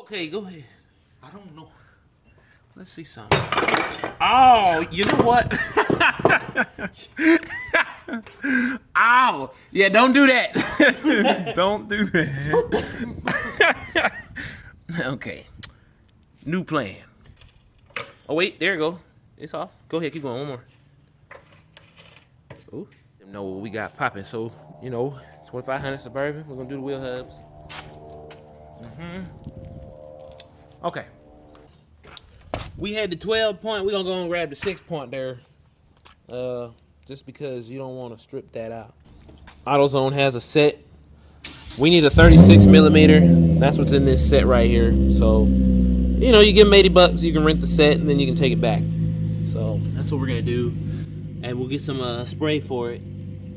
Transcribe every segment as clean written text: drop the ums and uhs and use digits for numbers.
Okay, go ahead. I don't know. Let's see something. Oh, you know what? Ow. Yeah, don't do that. Don't do that. Okay. New plan. Oh, wait. There you go. It's off. Go ahead. Keep going. One more. Ooh. Know what we got popping. So, you know, 2500 Suburban. We're going to do the wheel hubs. Okay. We had the 12 point. We're going to go and grab the 6 point there. Just because you don't want to strip that out. AutoZone has a set. We need a 36 millimeter. That's what's in this set right here. So, you know, you give them $80. You can rent the set and then you can take it back. So that's what we're going to do. And we'll get some spray for it,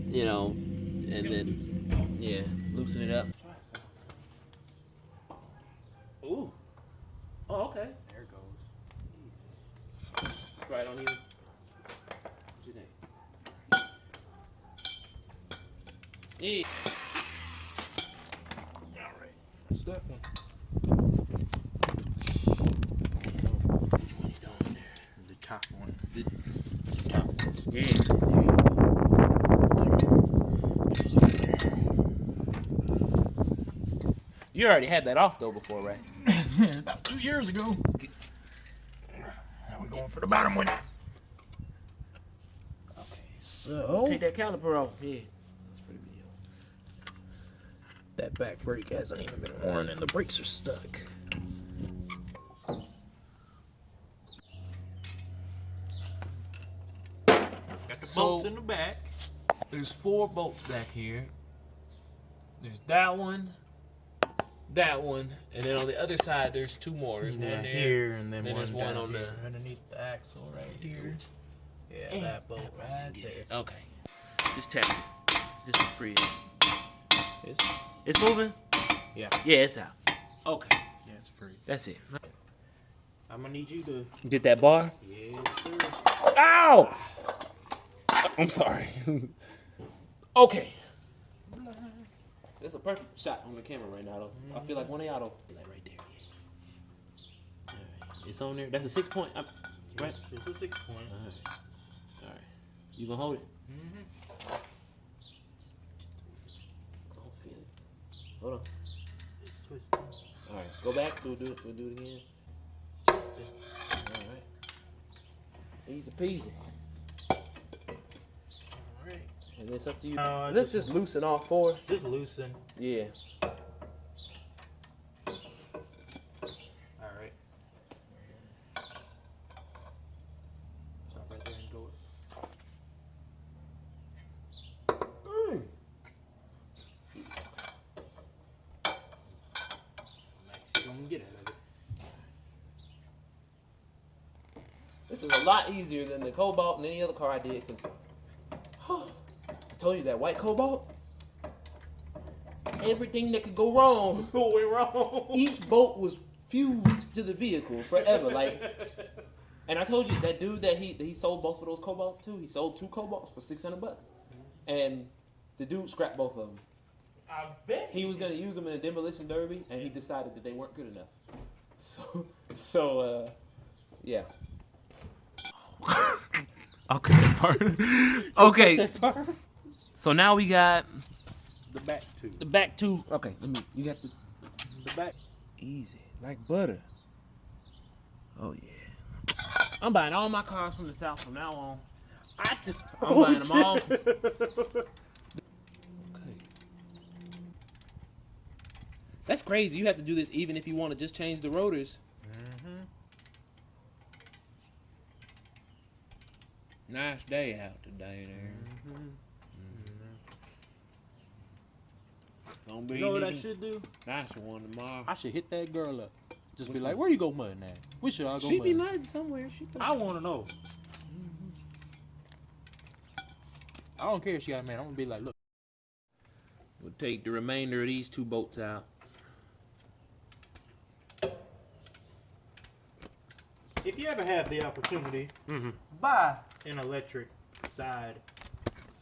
you know, and then, yeah, loosen it up. Ooh. Oh, okay. There it goes. Right on you. What's your name? Yeah. All right. That's that one. Which one you doing there? The top one. The top one. Yeah. You already had that off though before, right? About 2 years ago. Now we're going for the bottom one. Okay, So take that caliper off. Yeah. That's for the video. that back brake hasn't even been worn and the brakes are stuck. Got the bolts in the back. There's 4 bolts back here. There's that one, and then on the other side there's 2 more. There's one there, here, and then there's one on here, the underneath the axle right here. Yeah, that bolt right there. Okay. Just tap it. Just to free it. It's moving? Yeah. Yeah, it's out. Okay. Yeah, it's free. That's it. I'm gonna need you to. Get that bar? Yes, sir. Ow! I'm sorry. Okay. That's a perfect shot on the camera right now, though. I feel like one of y'all don't. Like right there. Yeah. Alright. It's on there. That's a 6 point. Right? It's a 6 point. Alright. You gonna hold it? Mm-hmm. I don't feel it. Hold on. It's twisted. Alright. Go back. We'll do it again. Twisted. Alright. Easy peasy. Alright. And it's up to you. No, Let's just loosen all 4. Just loosen. Yeah. Alright. Stop right there and go. Max, you don't get out of it. This is a lot easier than the Cobalt and any other car I did. I told you that white Cobalt. Everything that could go wrong Going wrong. each bolt was fused to the vehicle forever. Like, and I told you that dude that he sold both of those Cobalts to. He sold 2 Cobalts for $600, and the dude scrapped both of them. I bet He was gonna use them in a demolition derby, and he decided that they weren't good enough. So yeah. Okay, that part. Okay. So now we got the back two. the back 2. Okay, you got the back. easy, like butter. Oh yeah. I'm buying all my cars from the South from now on. I'm buying them all. Okay. That's crazy. You have to do this even if you want to just change the rotors. Mm-hmm. Nice day out today there. Mm-hmm. Don't be You know what I even should do? nicer one tomorrow. I should hit that girl up. Just be Which like, one? where you go mudding at? Where should I go She be mudding? mad somewhere. She I want to know. I don't care if she got mad. I'm going to be like, look. We'll take the remainder of these 2 bolts out. If you ever have the opportunity, Mm-hmm. buy an electric side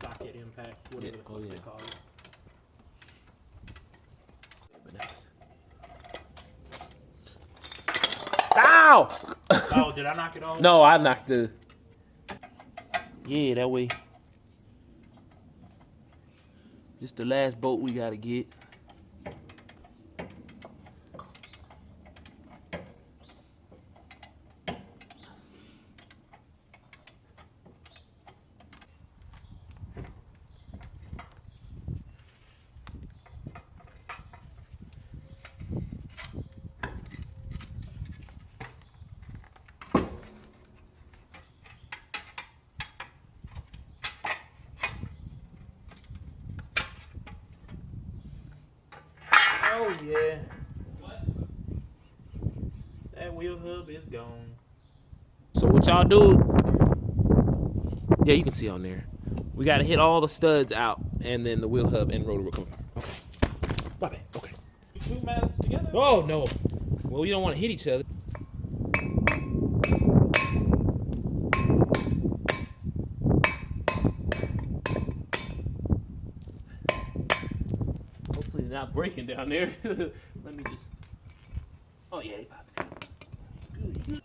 socket impact, whatever Yeah. the fuck they call it. Ow! Oh, did I knock it off? No, I knocked the. Yeah, that way. This the last bolt we gotta get. Oh yeah. What? That wheel hub is gone. So what y'all do? Yeah, you can see on there. We gotta hit all the studs out, and then the wheel hub and rotor will come apart. Okay. My bad. Okay. Two magnets together? Oh no. Well, we don't want to hit each other. Hopefully they're not breaking down there. Let me just. Oh yeah, they popped out. Good.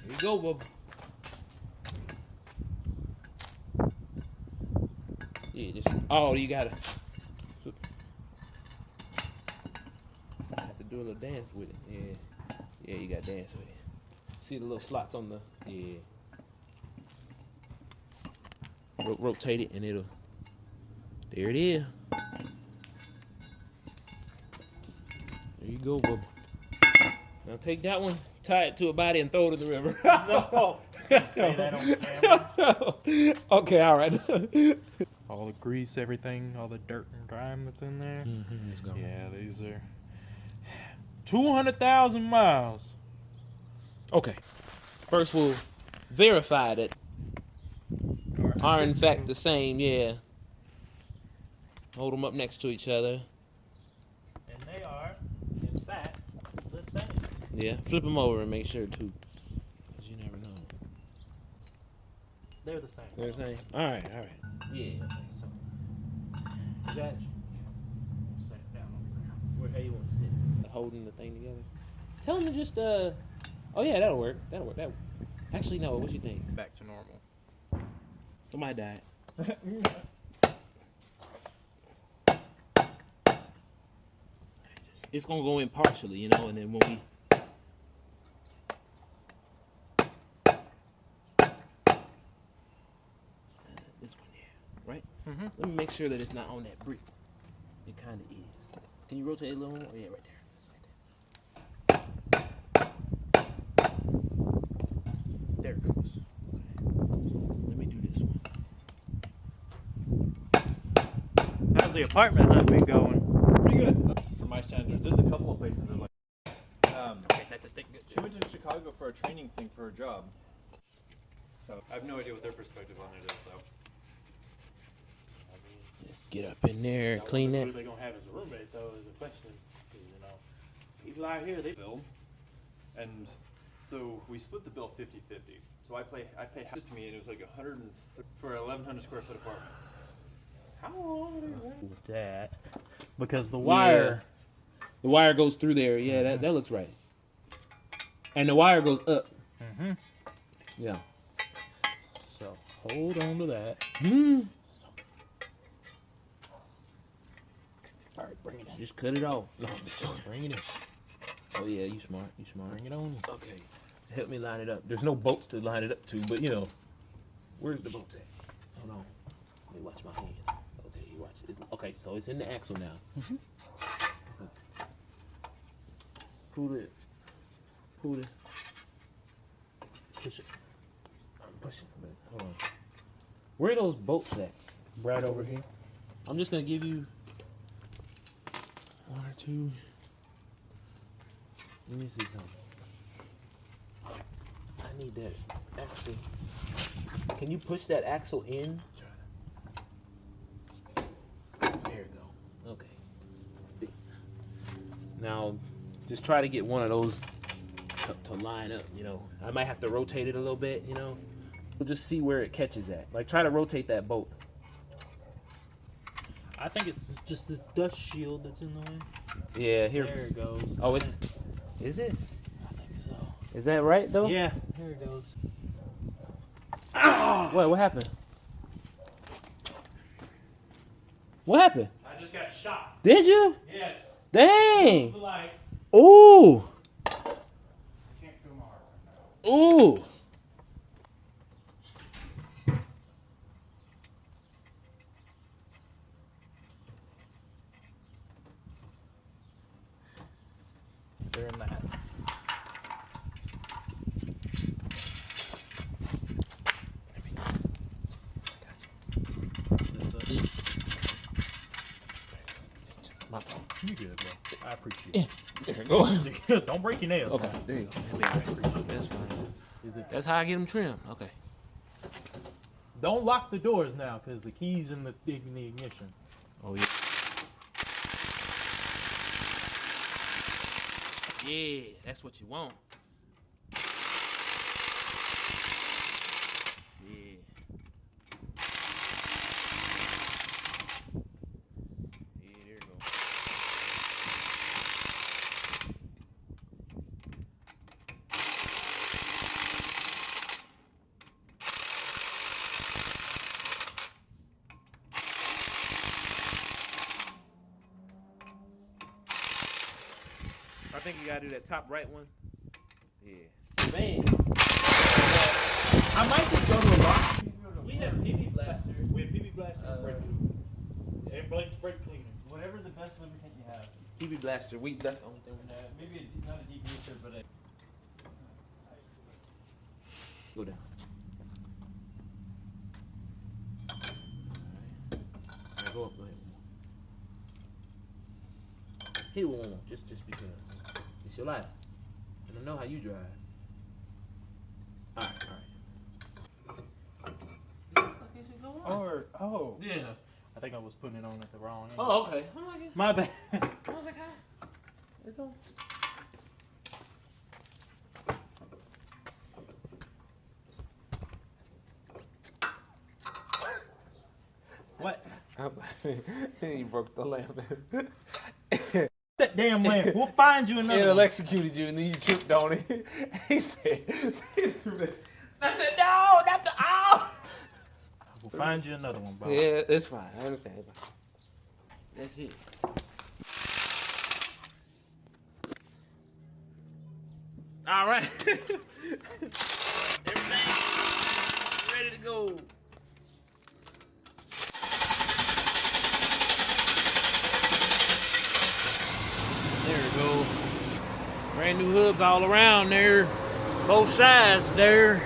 There you go, Bubba. Yeah, just. Oh, you gotta. Have to do a little dance with it. Yeah. Yeah, you gotta dance with it. See the little slots on the. Yeah. Rotate it and it'll. There it is. There you go, Bubba. Now take that one, tie it to a body, and throw it in the river. No. Say that on camera. Okay, all right. All the grease, everything, all the dirt and grime that's in there. It's gone. Yeah, these are 200,000 miles. Okay. First, we'll verify that are in fact the same. Yeah. Hold them up next to each other. And they are, in fact, the same. Yeah. Flip them over and make sure too, because you never know. They're the same. They're the same. All right. All right. Yeah. Okay. So. You got it. Set it down on the ground. Where how you want to sit? Holding the thing together. Tell them to just Oh yeah, that'll work. That'll work. That. Actually, no. What you think? Back to normal. Somebody died. It's gonna go in partially, you know, and then when we. This one here, right? Mm-hmm. Let me make sure that it's not on that brick. It kind of is. Can you rotate it a little more? Oh, yeah, right there. There it goes. Let me do this one. How's the apartment hunt been going? Pretty good for my standards. There's a couple of places that like. Okay, that's a thing. She went to Chicago for a training thing for her job. So I have no idea what their perspective on it is, though. Just get up in there, clean Who that. are they gonna have as a roommate though is the question. 'Cause, you know, people out here they bill, and so we split the bill 50-50. So I pay half to me, and it was like 100 for an 1,100 square foot apartment. how long are they running with that? Because the wire. The wire goes through there. Yeah, that looks right. And the wire goes up. Mm-hmm. Yeah. So hold on to that. Hmm. All right, bring it in. Just cut it off. No, I'm just joking. Bring it in. Oh yeah, you smart. You smart. Bring it on in. Okay. Help me line it up. There's no bolts to line it up to, but you know, where's the bolts at? Hold on. Let me watch my hand. Okay, you watch it. Okay, so it's in the axle now. Mm-hmm. Pull it. Pull it. Push it. I'm pushing. But hold on. Where are those bolts at? Right over here. I'm just gonna give you one or two. Let me see something. I need that axle. Can you push that axle in? There you go. Okay. Now, just try to get one of those to line up. You know, I might have to rotate it a little bit. You know, We'll just see where it catches at. Like, try to rotate that bolt. I think it's just this dust shield that's in the way. Yeah, here. There it goes. Oh, is it? I think so. Is that right, though? Yeah, there it goes. What happened? What happened? I just got shot. Did you? Yes. Dang. Like, Ooh. can't feel my heart right now. Ooh. They're in that. My fault. You good, bro. I appreciate it. There you go. Don't break your nails. Okay, there you go. That's fine. Is it? That's how I get them trimmed. Okay. Don't lock the doors now, because the key's in the ignition. Oh, yeah. Yeah, that's what you want. Yeah. Yeah, there you go. I think you gotta do that top right one. Yeah. Man. I might just go to a lock. We have PB blaster. We have PB blaster and brake cleaner. Whatever the best lubricant you have. PB blaster. That's the only thing we have. Maybe not a degreaser, but a. Go down. Alright, go up. Go ahead. Hit it with one more, just because. It's your life. I don't know how you drive. Alright. Oh. Yeah. I think I was putting it on at the wrong end. Oh, okay. I'm like, My bad. I was like, how? It's on. What? I was like, you broke the lamp. That damn lamp. We'll find you another It one. electrocuted you and then you tripped on it. He said, I said, no, not the ow. We'll find you another one, bro. Yeah, it's fine. I understand. That's it. All right. Everything ready to go. There we go. Brand new hubs all around there. Both sides there.